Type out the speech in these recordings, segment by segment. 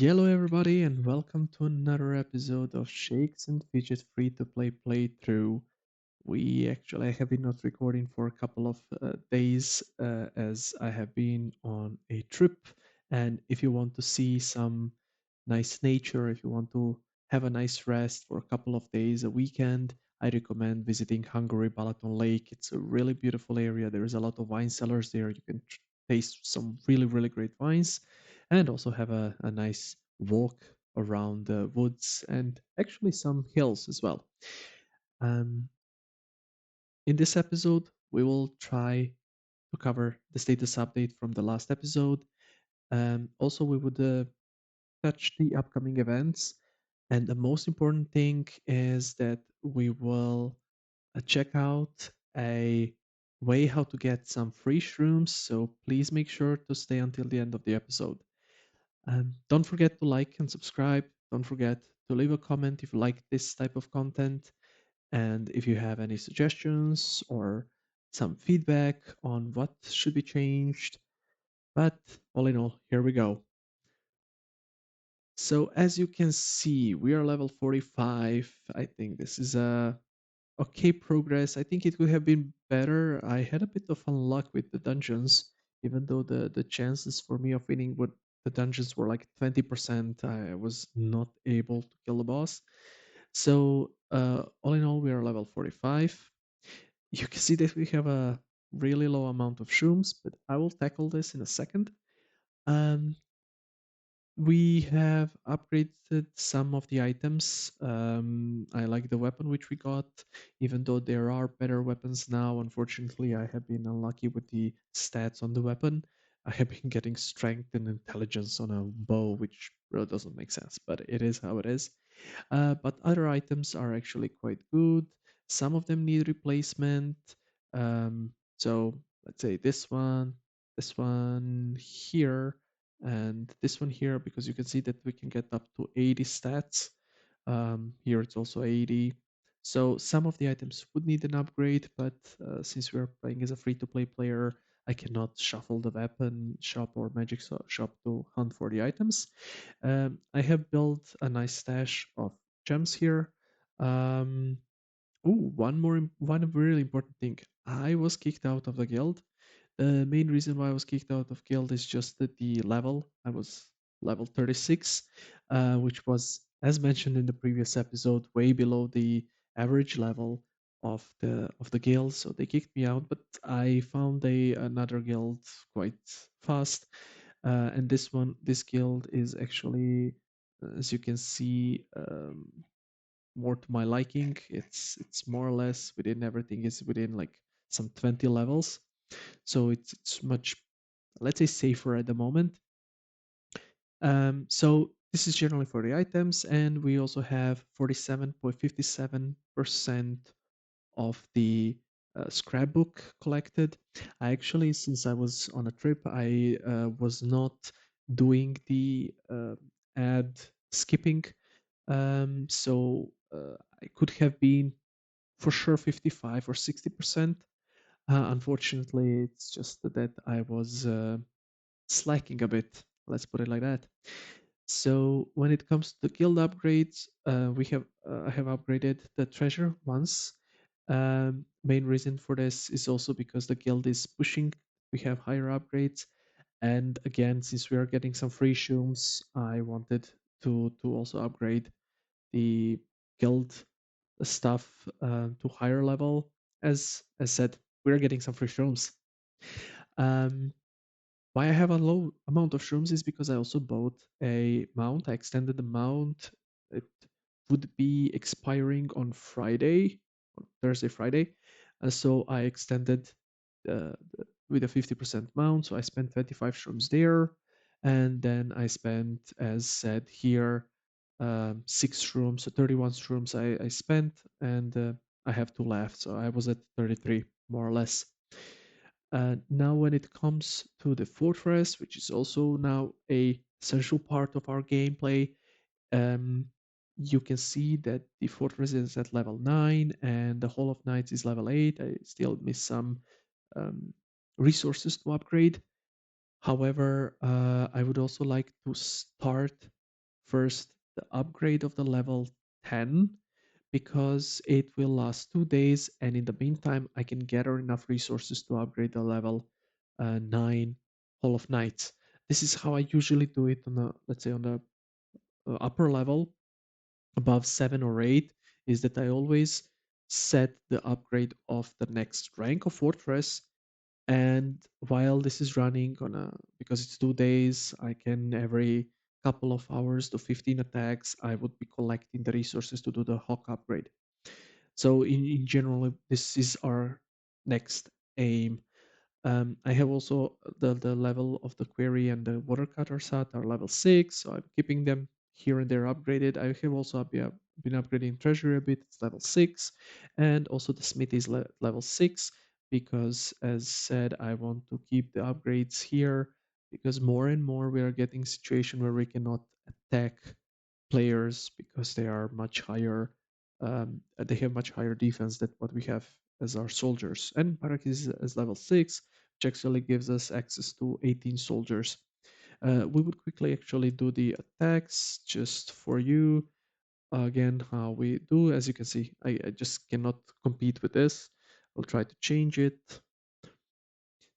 Yellow everybody and welcome to another episode of Shakes and Fidget free to play playthrough. We actually have been not recording for a couple of days as I have been on a trip. And if you want to see some nice nature, if you want to have a nice rest for a couple of days, a weekend, I recommend visiting Hungary Balaton Lake. It's a really beautiful area. There is a lot of wine cellars there. You can taste some really great wines and also have a nice walk around the woods and actually some hills as well. Um, in this episode, we will try to cover the status update from the last episode. Also, we would touch the upcoming events. And the most important thing is that we will check out a way how to get some free shrooms. So please make sure to stay until the end of the episode. Don't forget to like and subscribe. Don't forget to leave a comment if you like this type of content. And if you have any suggestions or some feedback on what should be changed. But all in all, here we go. So as you can see, we are level 45. I think this is a okay progress. I think it could have been better. I had a bit of unluck with the dungeons, even though the chances for me of winning with the dungeons were like 20%. I was not able to kill the boss. So all in all, we are level 45. You can see that we have a really low amount of shrooms, but I will tackle this in a second. Um, we have upgraded some of the items. I like the weapon which we got, even though there are better weapons now. Unfortunately, I have been unlucky with the stats on the weapon. I have been getting strength and intelligence on a bow, which really doesn't make sense, but it is how it is. But other items are actually quite good. Some of them need replacement. So let's say this one here, and this one here, because you can see that we can get up to 80 stats. Here it's also 80. So some of the items would need an upgrade, but since we're playing as a free-to-play player, I cannot shuffle the weapon shop or magic shop to hunt for the items. I have built a nice stash of gems here. Um, one really important thing. I was kicked out of the guild. The main reason why I was kicked out of guild is just that the level. I was level 36, which was, as mentioned in the previous episode, way below the average level of the guild. So they kicked me out, but I found a another guild quite fast. And this guild is actually, as you can see, more to my liking. It's more or less within everything is within like some 20 levels, so it's much, let's say, safer at the moment. So this is generally for the items, and we also have 47.57% of the scrapbook collected. I actually, since I was on a trip, I was not doing the ad skipping. So I could have been for sure 55 or 60%. Unfortunately, it's just that I was slacking a bit. Let's put it like that. So when it comes to guild upgrades, we have I have upgraded the treasure once. Main reason for this is also because the guild is pushing. We have higher upgrades, and again, since we are getting some free shrooms, I wanted to also upgrade the guild stuff to higher level. As said, we're getting some free shrooms. Um, why I have a low amount of shrooms is because I also bought a mount. I extended the mount. It would be expiring on Friday, on Thursday, Friday. So I extended with a 50% mount. So I spent 25 shrooms there. And then I spent, as said here, 6 shrooms, so 31 shrooms I spent. And I have two left. So I was at 33, more or less. Now, when it comes to the fortress, which is also now a essential part of our gameplay, um, you can see that the fortress is at level 9 and the Hall of Knights is level 8. I still miss some um, resources to upgrade. However, I would also like to start first the upgrade of the level 10 because it will last 2 days, and in the meantime, I can gather enough resources to upgrade the level 9 Hall of Knights. This is how I usually do it on the, let's say, on the upper level above 7 or 8, is that I always set the upgrade of the next rank of fortress. And while this is running on a, because it's 2 days, I can every couple of hours to 15 attacks, I would be collecting the resources to do the hawk upgrade. So in general, this is our next aim. I have also the level of the query and the water cutter set are level 6, so I'm keeping them here and there upgraded. I have also been upgrading treasury a bit, it's level 6, and also the smith is level 6 because, as said, I want to keep the upgrades here because more and more we are getting situation where we cannot attack players because they are much higher. They have much higher defense than what we have as our soldiers. And Barak is level 6, which actually gives us access to 18 soldiers. We would quickly actually do the attacks just for you. Again, how we do, as you can see, I just cannot compete with this. I'll try to change it.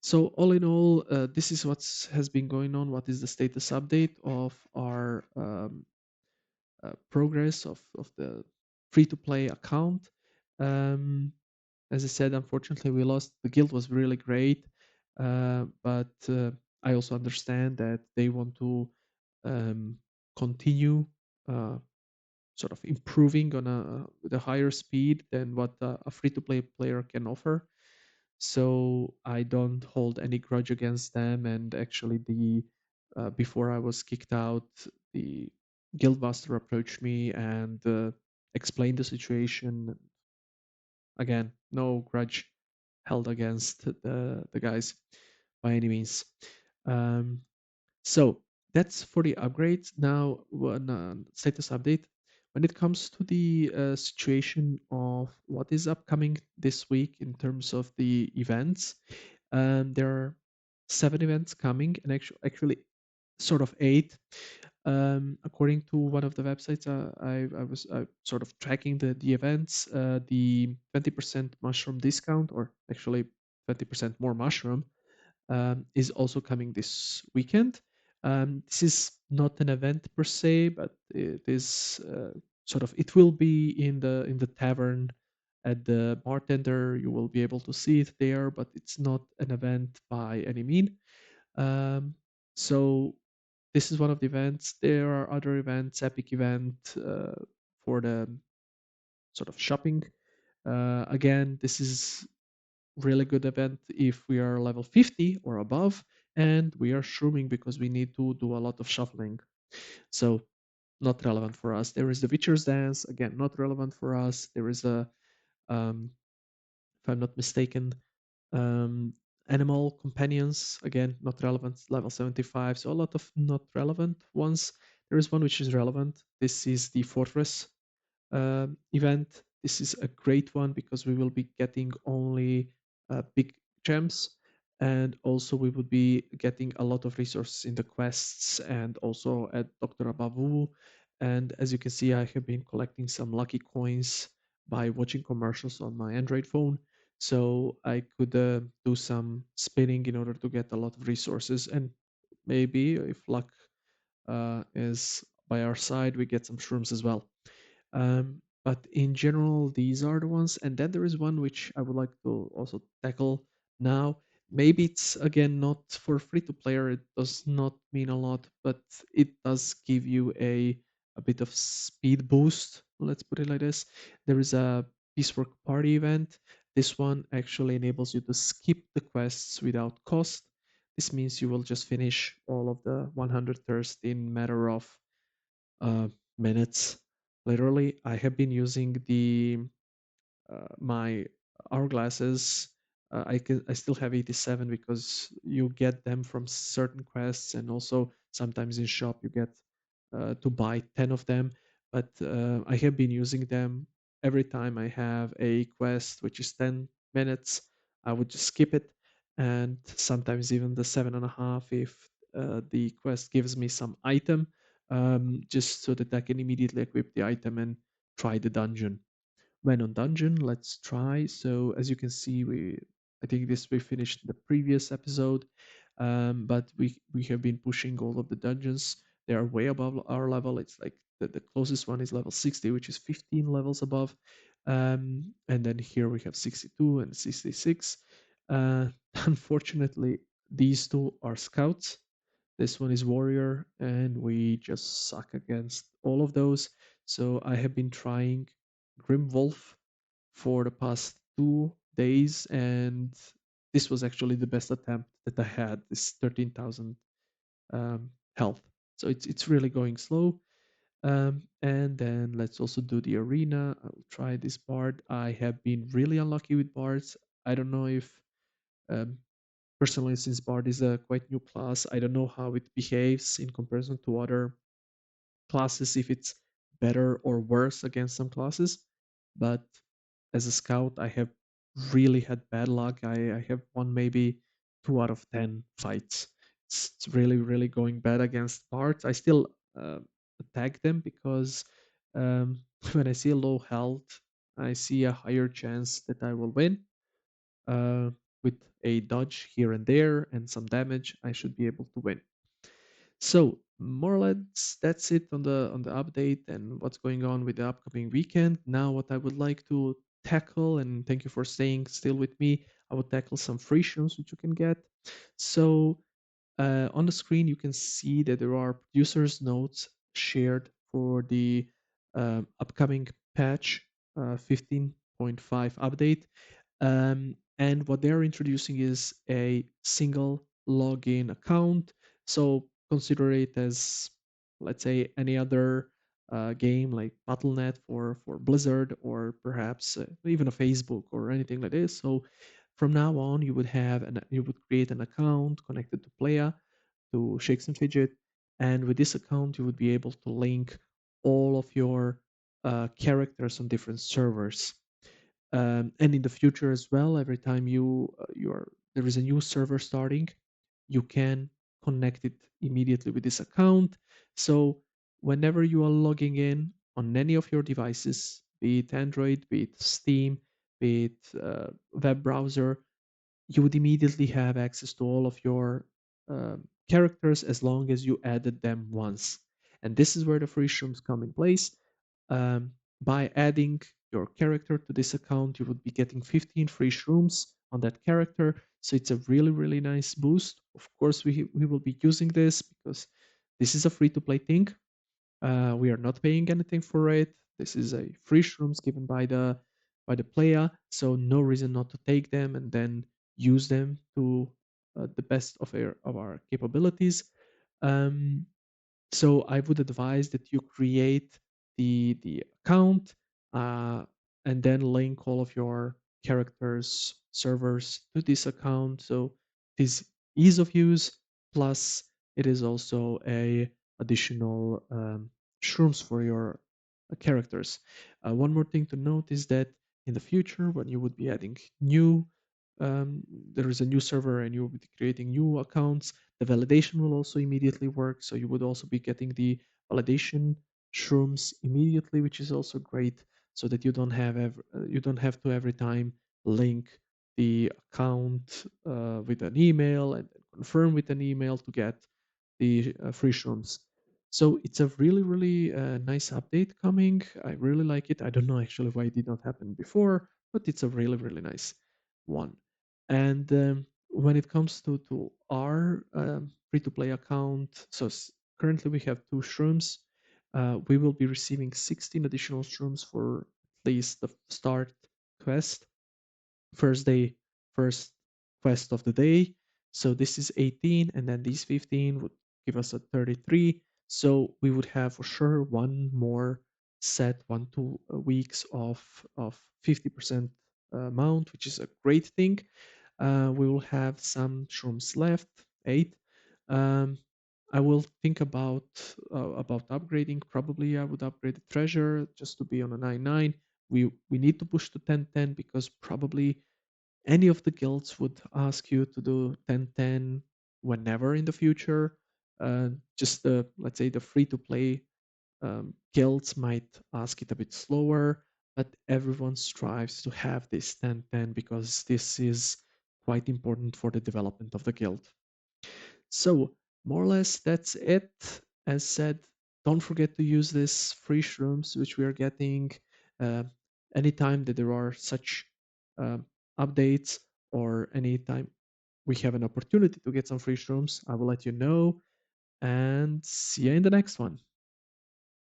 So all in all, this is what has been going on. What is the status update of our progress of the free to play account. Um, as I said, unfortunately, we lost. The guild was really great, but I also understand that they want to um, continue uh, sort of improving on a with a higher speed than what a free to play player can offer. So I don't hold any grudge against them. And actually, the before I was kicked out, the guildmaster approached me and explained the situation. Again, no grudge held against the guys by any means. Um, so that's for the upgrades. Now, one status update. When it comes to the situation of what is upcoming this week in terms of the events, there are 7 events coming, and actually sort of 8. According to one of the websites, I was sort of tracking the events. The 20% mushroom discount, or actually 20% more mushroom, is also coming this weekend. This is not an event per se, but it is sort of, it will be in the tavern at the bartender. You will be able to see it there, but it's not an event by any mean. Um, so this is one of the events. There are other events, epic event for the sort of shopping. Again, this is really good event if we are level 50 or above, and we are shrooming because we need to do a lot of shuffling. So not relevant for us. There is the Witcher's Dance, again, not relevant for us. There is a, if I'm not mistaken, um, Animal Companions, again, not relevant, level 75. So a lot of not relevant ones. There is one which is relevant. This is the Fortress event. This is a great one because we will be getting only big gems, and also we would be getting a lot of resources in the quests and also at Dr. Abavu. And as you can see, I have been collecting some lucky coins by watching commercials on my Android phone. So I could do some spinning in order to get a lot of resources, and maybe if luck is by our side, we get some shrooms as well. But in general, these are the ones. And then there is one which I would like to also tackle now. Maybe it's again not for free to player. It does not mean a lot, but it does give you a bit of speed boost. Let's put it like this. There is a Piecework Party event. This one actually enables you to skip the quests without cost. This means you will just finish all of the 100 thirst in matter of uh, minutes. Literally, I have been using the my hourglasses. I still have 87 because you get them from certain quests, and also sometimes in shop you get to buy 10 of them. But I have been using them every time I have a quest which is 10 minutes. I would just skip it, and sometimes even the 7.5 if the quest gives me some item. just so that I can immediately equip the item and try the dungeon. When on dungeon, let's try. So as you can see, I think this we finished the previous episode, but we have been pushing all of the dungeons. They are way above our level. It's like the closest one is level 60, which is 15 levels above. And then here we have 62 and 66. Uh, Unfortunately, these two are scouts. This one is warrior, and we just suck against all of those. So I have been trying Grim Wolf for the past 2 days, and this was actually the best attempt that I had. This 13,000 health. So it's really going slow. And then let's also do the arena. I'll try this bard. I have been really unlucky with bards. I don't know if um, personally, since bard is a quite new class, I don't know how it behaves in comparison to other classes, if it's better or worse against some classes. But as a scout, I have really had bad luck. I have won maybe 2 out of 10 fights. It's really, really going bad against parts. I still attack them because when I see a low health, I see a higher chance that I will win. Uh, with a dodge here and there and some damage, I should be able to win. So more or less that's it on the update and what's going on with the upcoming weekend. Now what I would like to tackle, and thank you for staying still with me, I will tackle some free shows which you can get. So on the screen you can see that there are producers notes shared for the upcoming patch 15.5 update. And what they're introducing is a single login account. So consider it as, let's say, any other game like Battle.net for Blizzard, or perhaps even a Facebook or anything like this. So from now on, you would create an account connected to Playa, to Shakesandfidget, and with this account, you would be able to link all of your characters on different servers. And in the future as well, every time there is a new server starting, you can connect it immediately with this account. So whenever you are logging in on any of your devices, be it Android, be it Steam, be it web browser, you would immediately have access to all of your characters as long as you added them once. And this is where the free shrooms come in place. Um, by adding your character to this account, you would be getting 15 free shrooms on that character. So it's a really, really nice boost. Of course, we will be using this because this is a free to play thing. We are not paying anything for it. This is a free shrooms given by the player, so no reason not to take them and then use them to the best of our capabilities. Um, so I would advise that you create the account uh, and then link all of your characters servers to this account. So it is ease of use, plus it is also a additional shrooms for your characters. One more thing to note is that in the future, when you would be adding new um, there is a new server and you will be creating new accounts, the validation will also immediately work. So you would also be getting the validation shrooms immediately, which is also great, so that you don't have to every time link the account with an email and confirm with an email to get the free shrooms. So it's a really, really nice update coming. I really like it. I don't know actually why it did not happen before, but it's a really, really nice one. And when it comes to our free to play account, so currently we have two shrooms. We will be receiving 16 additional shrooms for at least the start quest. First day, first quest of the day. So this is 18, and then these 15 would give us a 33. So we would have for sure one more set, 1 2 weeks of 50% amount, which is a great thing. We will have some shrooms left, 8. Um, I will think about upgrading. Probably I would upgrade the treasure just to be on a 9 9. We need to push to 10 10 because probably any of the guilds would ask you to do 10 10 whenever in the future. Just the, let's say, the free to play guilds might ask it a bit slower, but everyone strives to have this 10-10 because this is quite important for the development of the guild. So, more or less, that's it. As said, don't forget to use this free shrooms which we are getting uh, anytime that there are such uh, updates, or anytime we have an opportunity to get some free shrooms. I will let you know, and see you in the next one.